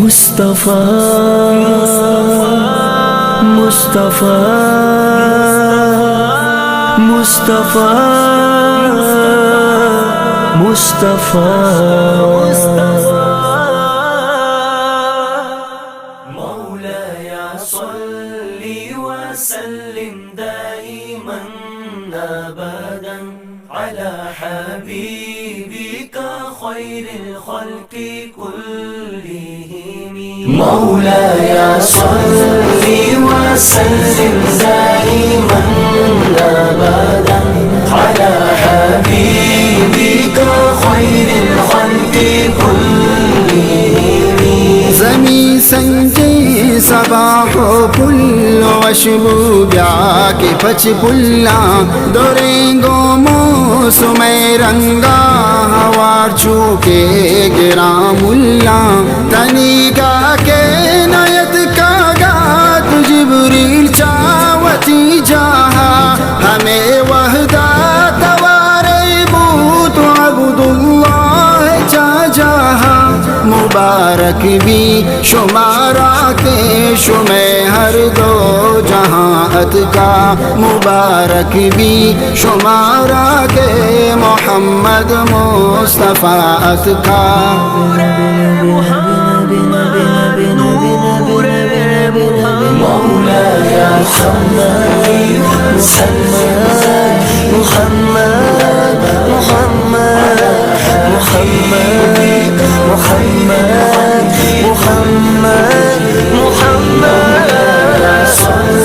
مصطفیٰ مصطفیٰ مصطفیٰ مصطفیٰ مولاي صل وسلم دائما ابدا على حبيبك خير الخلق كلهم مولاي صل وسلم دائما ابدا على حبيبك خير الخلق كلهم زمین سنجی صباح و پل وشبو بیاک پچ پلا دورینگو موسم رنگا ہوار چوکے گرام اللہ تنیگا کے نیت کا گات جبریل چاوتی جاہا ہمیں وحدہ توارے بوت عبد اللہ چا جاہا مبارک بھی شمارا کے شمع ہر دو جہاں کا مبارک بھی شمارا کے محمد مصطفیٰ کا مولاي صل وسلم محمد محمد محمد محمد محمد محمد صل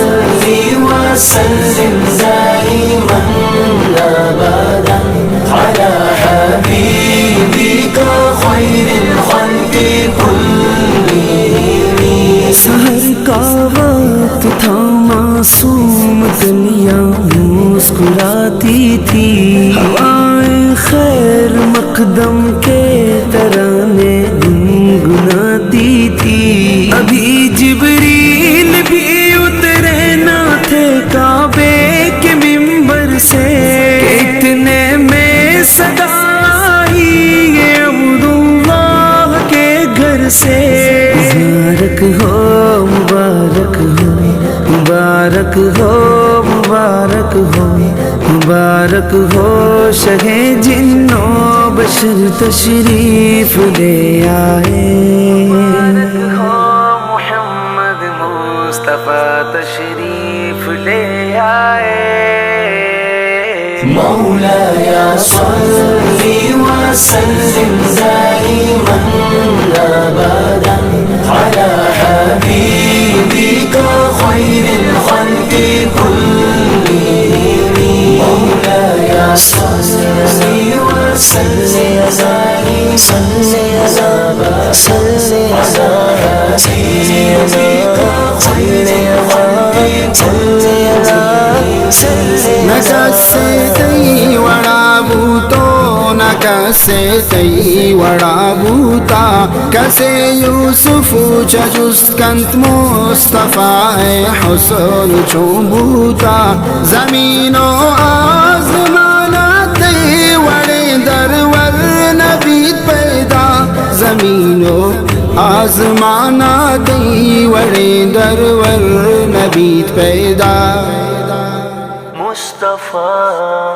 وسلم دائما ابدا على حبيبك خير الخلق كلهم سحر کا وقت تھا معصوم کلیاں مسکراتی تھی ہوائیں خیر مقدم کے ترانے گنگناتی تھی ابھی جبریل بھی اترے نہ تھے کعبے کے منبر سے اتنے میں صدا آئی یہ عبداللہ کے گھر سے مبارک ہو مبارک ہو مبارک ہو مبارک ہو مبارک ہو شہ جنو بشر تشریف لے آئے مبارک ہو محمد مصطفیٰ تشریف لے آئے مولاي صل وسلم دائما ابدا على حبيبك خير الخلق كلهم مولاي صل وسلم دائما على حبيبك خير الخلق كلهم نکسے تی وڑا بوتو نکسے تی وڑا بوتا کسے یوسف چجست کنت مصطفیٰ حسن چوبوتا زمین و آزمانا تی وڑے درور نبیت پیدا زمین و آزمانا تی وڑے درور نبیت پیدا مصطفیٰ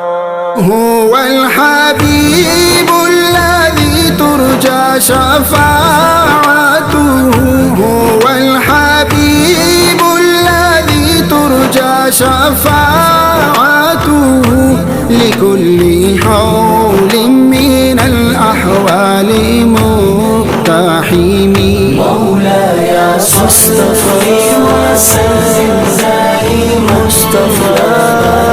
هو الحبيب الذي ترجى شفاعته هو الحبيب الذي ترجى شفاعته لكل حول من الأحوال مقتحم مولاي صل وسلم دائما مصطفیٰ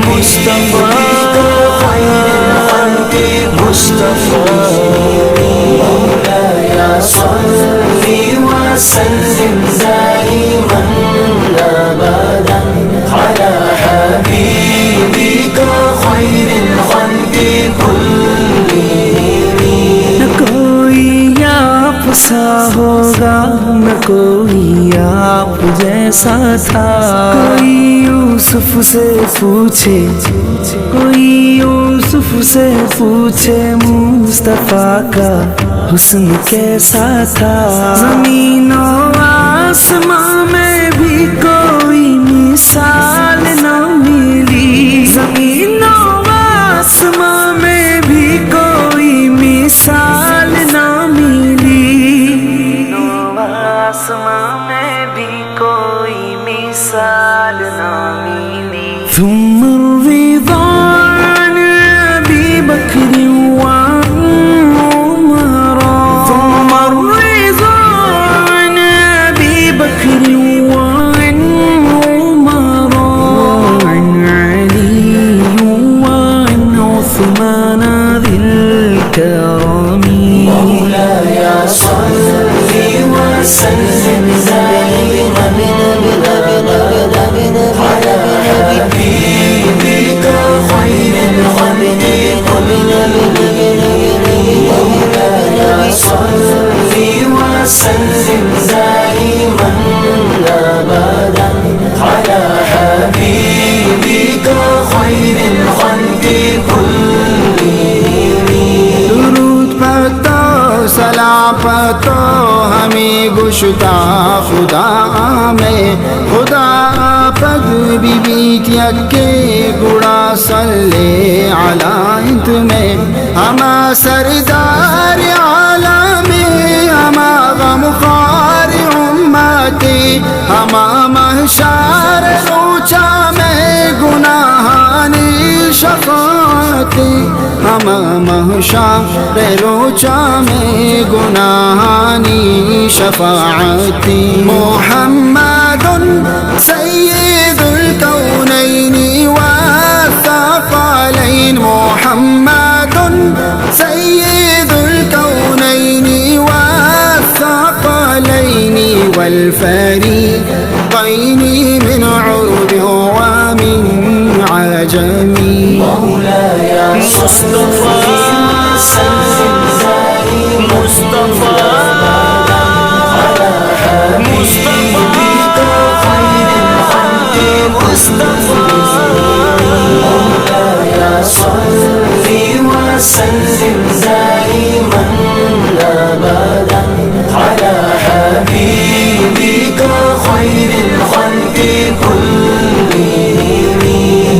مصطفیٰ مصطفیٰ مولاي صل وسلم دائما ابدا على حبيبك خير الخلق كلهم کوئی آپ سا ہو کوئی آپ جیسا تھا. کوئی یوسف سے پوچھے، کوئی یوسف سے پوچھے مصطفیٰ کا حسن کیسا تھا. زمین و آسمان میں بھی کوئی مثال نہ ملی، زمین و آسمان میں بھی کوئی مثال نہ ملی، آسمان میں بھی کوئی مثال نہ ملی. ثم الرضا عن أبي بكر وعن عمر، ثم الرضا عن أبي بكر وعن عمر وعن علي وعن عثمان ذي الكرم. مولاي صل وسلم دائما على حبيبك خير الخلق كلهم. مولاي صل وسلم دائما ابدا على حبيبك خير الخلق كلهم. درود پڑھتا سلام پڑھتا ہمیں گشتا خدا میں، خدا پد بی بیت یکے گڑا صلی علایت میں. ہما سردار عالم ہما غمخوار امتی، ہما محشر روچا میں گناہانی شفاعتی، ہما محشر روچا میں گناہانی شفاعتی. محمد سید الکونین والثقلین، محمد سید الکونین والثقلین والفریقین من عرب ومن عجم. مولاي مصطفى سلم دائما مصطفى على حبيبك خير الخلق مصطفى. مولاي صل وسلم دائما ابدا على حبيبك خير الخلق كلهم.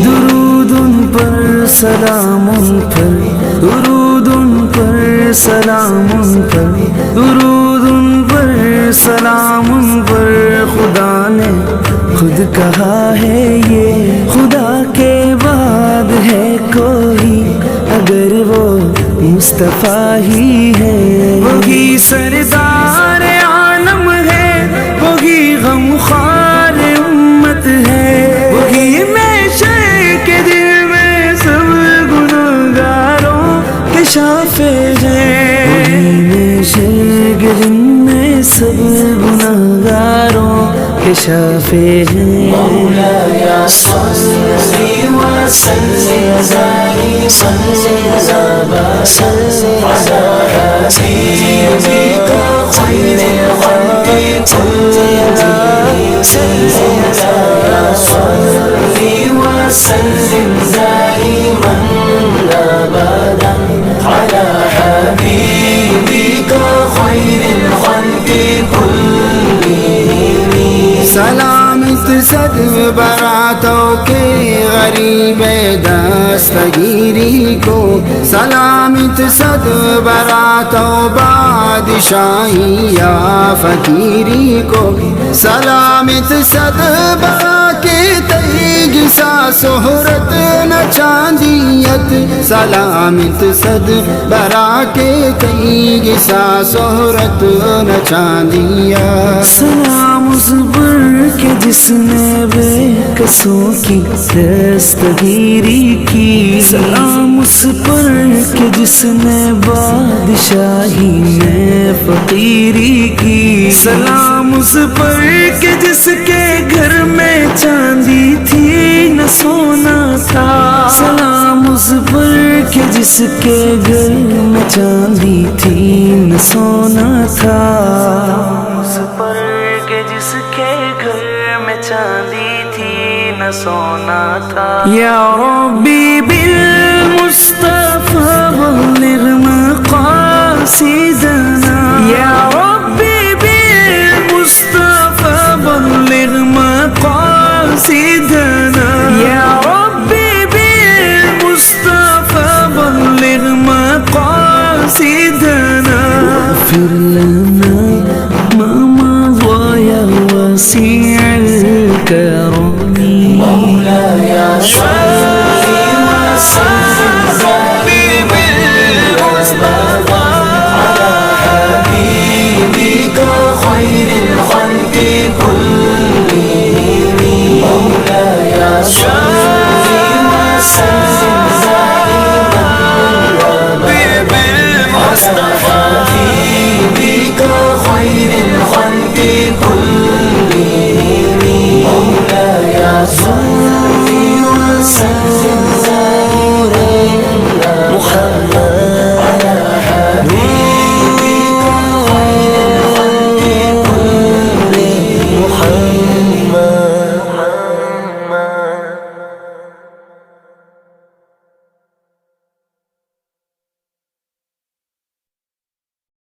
درود پر سلام پر، درود پر سلام پر، درود پر سلام پر. خدا نے خود کہا ہے یہ خدا کے بعد ہے کوئی اگر وہ مصطفیٰ ہی ہے. وہی سردار عالم ہے، وہی غمخوار امت ہے، وہی میشے کے دل میں سب گناہگاروں کے شافع ہے، وہی میشے کے دل میں سب گناہگاروں کے شافع ہے. مولاي صل وسلم دائما ابدا على حبيبك خير الخلق كلهم. مولاي صل وسلم دائما ابدا على حبيبك خير الخلق كلهم. سلامت صد براتوں کے غریب دستگیری کو، سلامت صد براتوں بادشاہی یا فقیری کو، سلامت صد برا کے تیگ سا شہرت نہ چاندیت، سلامت صد برا کے تیگ سا شہرت نہ چاندیت. سلام اس پر کہ جس نے بے کسوں کی دستگیری کی، سلام اس پر کہ جس نے بادشاہی میں فقیری کی، سلام اس پر کہ جس کے گھر میں چاندی تھی نہ سونا تھا، سلام اس پر کہ جس کے گھر میں چاندی تھی نہ سونا تھا، اس پر جس کے گھر میں چاندی تھی نہ سونا تھا. یا ربی بالمصطفى بلغ مقاصدنا. یا ربی بالمصطفى بلغ مقاصدنا. یا ربی بالمصطفى بلغ مقاصدنا. واغفر لنا ما مضى يا واسع الكرم. مولاي صل وسلم بالمصطفى على حبيبك خير الخلق كلهم.